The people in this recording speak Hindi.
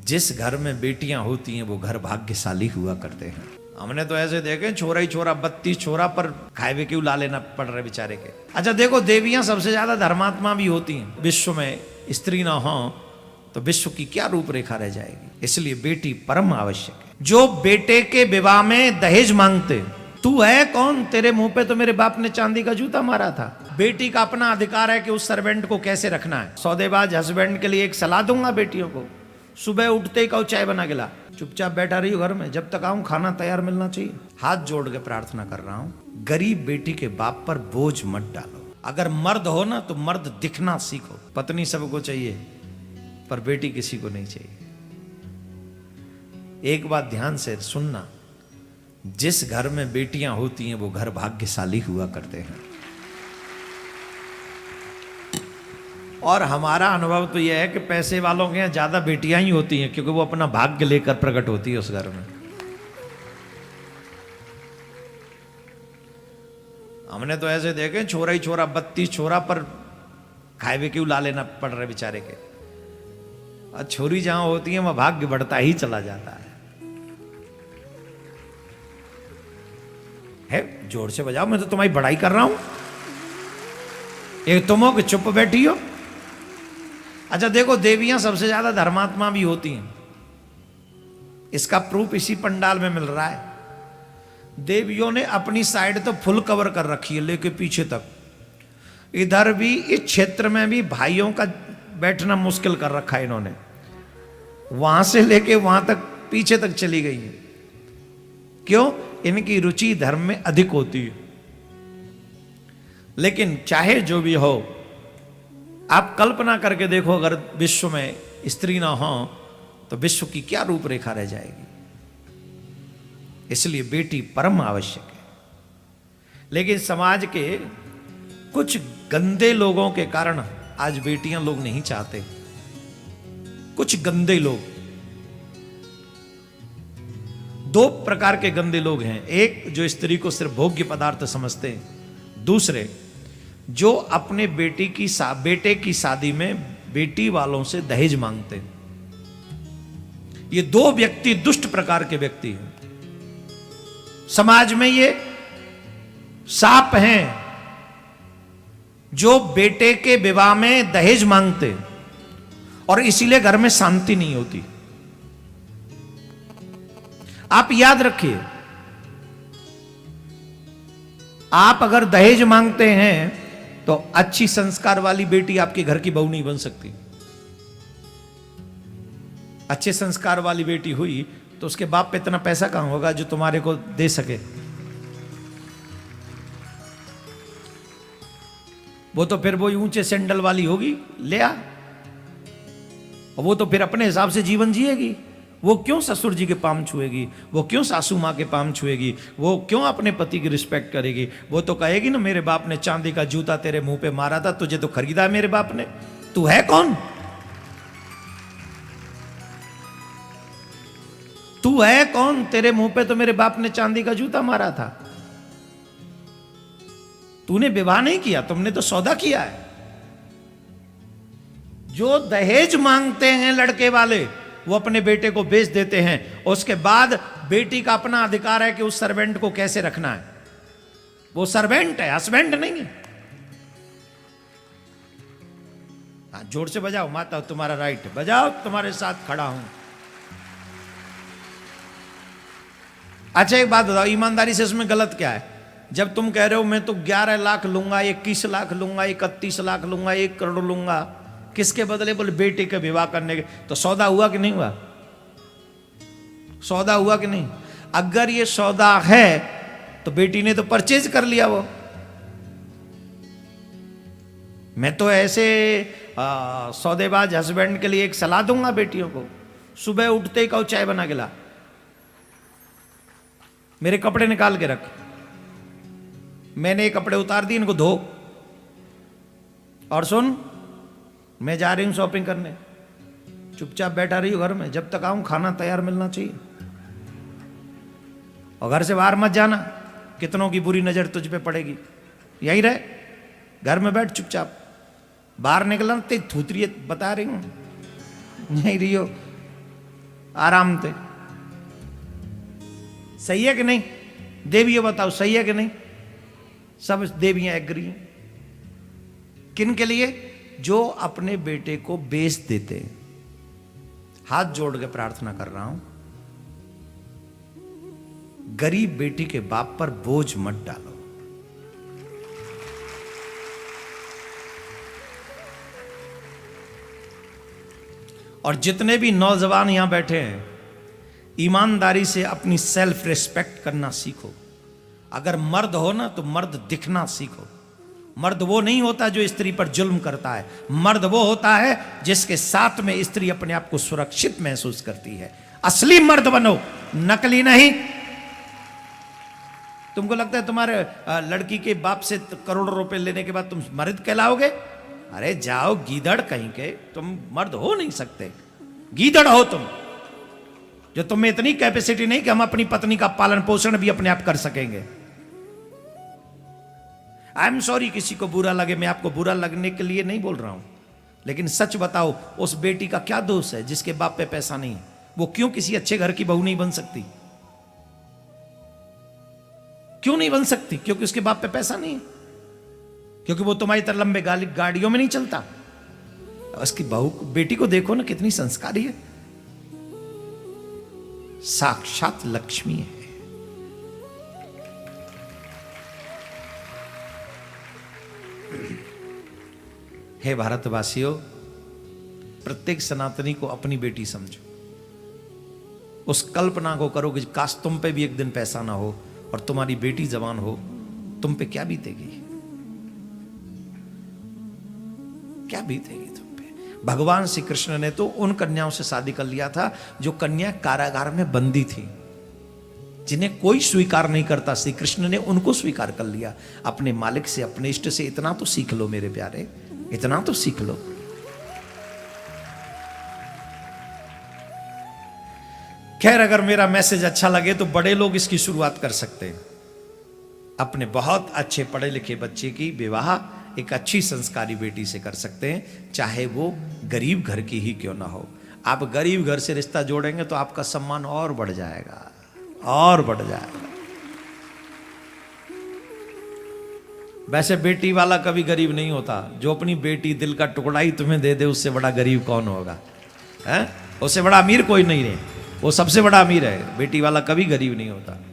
जिस घर में बेटियां होती हैं वो घर भाग्यशाली हुआ करते हैं। हमने तो ऐसे देखे छोरा ही छोरा 32 छोरा पर खाए हुए क्यों ला लेना पड़ रहे बेचारे के। अच्छा देखो, देवियां सबसे ज्यादा धर्मात्मा भी होती हैं। विश्व में स्त्री ना हो तो विश्व की क्या रूपरेखा रह जाएगी। इसलिए बेटी परम आवश्यक है। जो बेटे के विवाह में दहेज मांगते, तू है कौन, तेरे मुंह पे तो मेरे बाप ने चांदी का जूता मारा था। बेटी का अपना अधिकार है कि उस सर्वेंट को कैसे रखना है। सौदेबाज हस्बैंड के लिए एक सलाह दूंगा बेटियों को, सुबह उठते ही कहो चाय बना के ला, चुपचाप बैठा रही हो घर में, जब तक आऊं खाना तैयार मिलना चाहिए। हाथ जोड़ के प्रार्थना कर रहा हूं, गरीब बेटी के बाप पर बोझ मत डालो। अगर मर्द हो ना तो मर्द दिखना सीखो। पत्नी सबको चाहिए पर बेटी किसी को नहीं चाहिए। एक बात ध्यान से सुनना, जिस घर में बेटियां होती हैं वो घर भाग्यशाली हुआ करते हैं। और हमारा अनुभव तो यह है कि पैसे वालों के यहाँ ज्यादा बेटियां ही होती हैं, क्योंकि वो अपना भाग्य लेकर प्रकट होती है उस घर में। हमने तो ऐसे देखे छोरा ही छोरा 32 छोरा पर खाए हुए क्यों ला लेना पड़ रहे बेचारे के। और छोरी जहां होती है वहां भाग्य बढ़ता ही चला जाता है। जोर से बजाओ, मैं तो तुम्हारी बड़ाई कर रहा हूं, एक तुम हो कि चुप बैठी हो। अच्छा देखो, देवियां सबसे ज्यादा धर्मात्मा भी होती हैं। इसका प्रूफ इसी पंडाल में मिल रहा है। देवियों ने अपनी साइड तो फुल कवर कर रखी है लेके पीछे तक। इधर भी इस क्षेत्र में भी भाइयों का बैठना मुश्किल कर रखा है इन्होंने। वहां से लेके वहां तक पीछे तक चली गई है। क्यों? इनकी रुचि धर्म में अधिक होती है। लेकिन चाहे जो भी हो, आप कल्पना करके देखो, अगर विश्व में स्त्री ना हो तो विश्व की क्या रूपरेखा रह जाएगी। इसलिए बेटी परम आवश्यक है। लेकिन समाज के कुछ गंदे लोगों के कारण आज बेटियां लोग नहीं चाहते। कुछ गंदे लोग, दो प्रकार के गंदे लोग हैं। एक जो स्त्री को सिर्फ भोग्य पदार्थ समझते हैं, दूसरे जो अपने बेटे की शादी में बेटी वालों से दहेज मांगते हैं। ये दो व्यक्ति दुष्ट प्रकार के व्यक्ति हैं। समाज में ये सांप हैं जो बेटे के विवाह में दहेज मांगते और इसीलिए घर में शांति नहीं होती। आप याद रखिए, आप अगर दहेज मांगते हैं तो अच्छी संस्कार वाली बेटी आपके घर की बहू नहीं बन सकती। अच्छे संस्कार वाली बेटी हुई तो उसके बाप पे इतना पैसा कहां होगा जो तुम्हारे को दे सके। वो तो फिर वो ऊंचे सैंडल वाली होगी, ले आ, और वो तो फिर अपने हिसाब से जीवन जिएगी। वो क्यों ससुर जी के पाम छुएगी, वो क्यों सासू माँ के पाम छुएगी, वो क्यों अपने पति की रिस्पेक्ट करेगी। वो तो कहेगी ना, मेरे बाप ने चांदी का जूता तेरे मुंह पे मारा था, तुझे तो खरीदा है मेरे बाप ने, तू है कौन, तू है कौन, तेरे मुंह पे तो मेरे बाप ने चांदी का जूता मारा था। तूने विवाह नहीं किया, तुमने तो सौदा किया है। जो दहेज मांगते हैं लड़के वाले, वो अपने बेटे को बेच देते हैं। उसके बाद बेटी का अपना अधिकार है कि उस सर्वेंट को कैसे रखना है। वो सर्वेंट है, हस्बैंड नहीं है। जोर से बजाओ, माता तुम्हारा राइट है, बजाओ, तुम्हारे साथ खड़ा हूं। अच्छा एक बात बताओ, ईमानदारी से इसमें गलत क्या है? जब तुम कह रहे हो मैं तो 11 लाख लूंगा, 21 लाख लूंगा, 31 लाख लूंगा, 1 करोड़ लूंगा, किसके बदले? बोले बेटे का विवाह करने के। तो सौदा हुआ कि नहीं हुआ? सौदा हुआ कि नहीं? अगर ये सौदा है तो बेटी ने तो परचेज कर लिया। वो मैं तो ऐसे सौदेबाज हस्बैंड के लिए एक सलाह दूंगा बेटियों को, सुबह उठते ही कहो चाय बना के ला, मेरे कपड़े निकाल के रख, मैंने ये कपड़े उतार दिए, इनको धो, और सुन मैं जा रही हूं शॉपिंग करने, चुपचाप बैठा रही हो घर में, जब तक आऊं खाना तैयार मिलना चाहिए। और घर से बाहर मत जाना, कितनों की बुरी नजर तुझ पे पड़ेगी। यही रहे, घर में बैठ चुपचाप। बाहर निकलना ते थूतरी बता रही हूं, यही रही हो। आराम से। सही है कि नहीं? देवियों बताओ सही है कि नहीं? सब देवियां एग्री हैं। किन के लिए? जो अपने बेटे को बेच देते हैं। हाथ जोड़ के प्रार्थना कर रहा हूं, गरीब बेटी के बाप पर बोझ मत डालो। और जितने भी नौजवान यहां बैठे हैं, ईमानदारी से अपनी सेल्फ रिस्पेक्ट करना सीखो। अगर मर्द हो ना तो मर्द दिखना सीखो। मर्द वो नहीं होता जो स्त्री पर जुल्म करता है। मर्द वो होता है जिसके साथ में स्त्री अपने आप को सुरक्षित महसूस करती है। असली मर्द बनो, नकली नहीं। तुमको लगता है तुम्हारे लड़की के बाप से करोड़ों रुपए लेने के बाद तुम मर्द कहलाओगे? अरे जाओ गीदड़ कहीं के, तुम मर्द हो नहीं सकते। गीदड़ हो तुम, जो तुम में इतनी कैपेसिटी नहीं कि हम अपनी पत्नी का पालन पोषण भी अपने आप कर सकेंगे। आई एम सॉरी किसी को बुरा लगे, मैं आपको बुरा लगने के लिए नहीं बोल रहा हूं, लेकिन सच बताओ उस बेटी का क्या दोष है जिसके बाप पे पैसा नहीं? वो क्यों किसी अच्छे घर की बहू नहीं बन सकती? क्यों नहीं बन सकती? क्योंकि उसके बाप पे पैसा नहीं है, क्योंकि वो तुम्हारी तरह लंबे गाड़ियों में नहीं चलता। उसकी बहू बेटी को देखो ना, कितनी संस्कारी है, साक्षात लक्ष्मी है। हे भारतवासियों, प्रत्येक सनातनी को अपनी बेटी समझो। उस कल्पना को करो कि काश तुम पे भी एक दिन पैसा ना हो और तुम्हारी बेटी जवान हो, तुम पे क्या बीतेगी? क्या बीतेगी तुम पे? भगवान श्री कृष्ण ने तो उन कन्याओं से शादी कर लिया था जो कन्या कारागार में बंदी थी, जिन्हें कोई स्वीकार नहीं करता। श्री कृष्ण ने उनको स्वीकार कर लिया। अपने मालिक से, अपने इष्ट से इतना तो सीख लो मेरे प्यारे, इतना तो सीख लो। खैर, अगर मेरा मैसेज अच्छा लगे तो बड़े लोग इसकी शुरुआत कर सकते हैं। अपने बहुत अच्छे पढ़े लिखे बच्चे की विवाह एक अच्छी संस्कारी बेटी से कर सकते हैं, चाहे वो गरीब घर की ही क्यों ना हो। आप गरीब घर से रिश्ता जोड़ेंगे तो आपका सम्मान और बढ़ जाएगा, और बढ़ जाएगा। वैसे बेटी वाला कभी गरीब नहीं होता। जो अपनी बेटी दिल का टुकड़ा ही तुम्हें दे दे, उससे बड़ा गरीब कौन होगा? है? उससे बड़ा अमीर कोई नहीं है, वो सबसे बड़ा अमीर है। बेटी वाला कभी गरीब नहीं होता।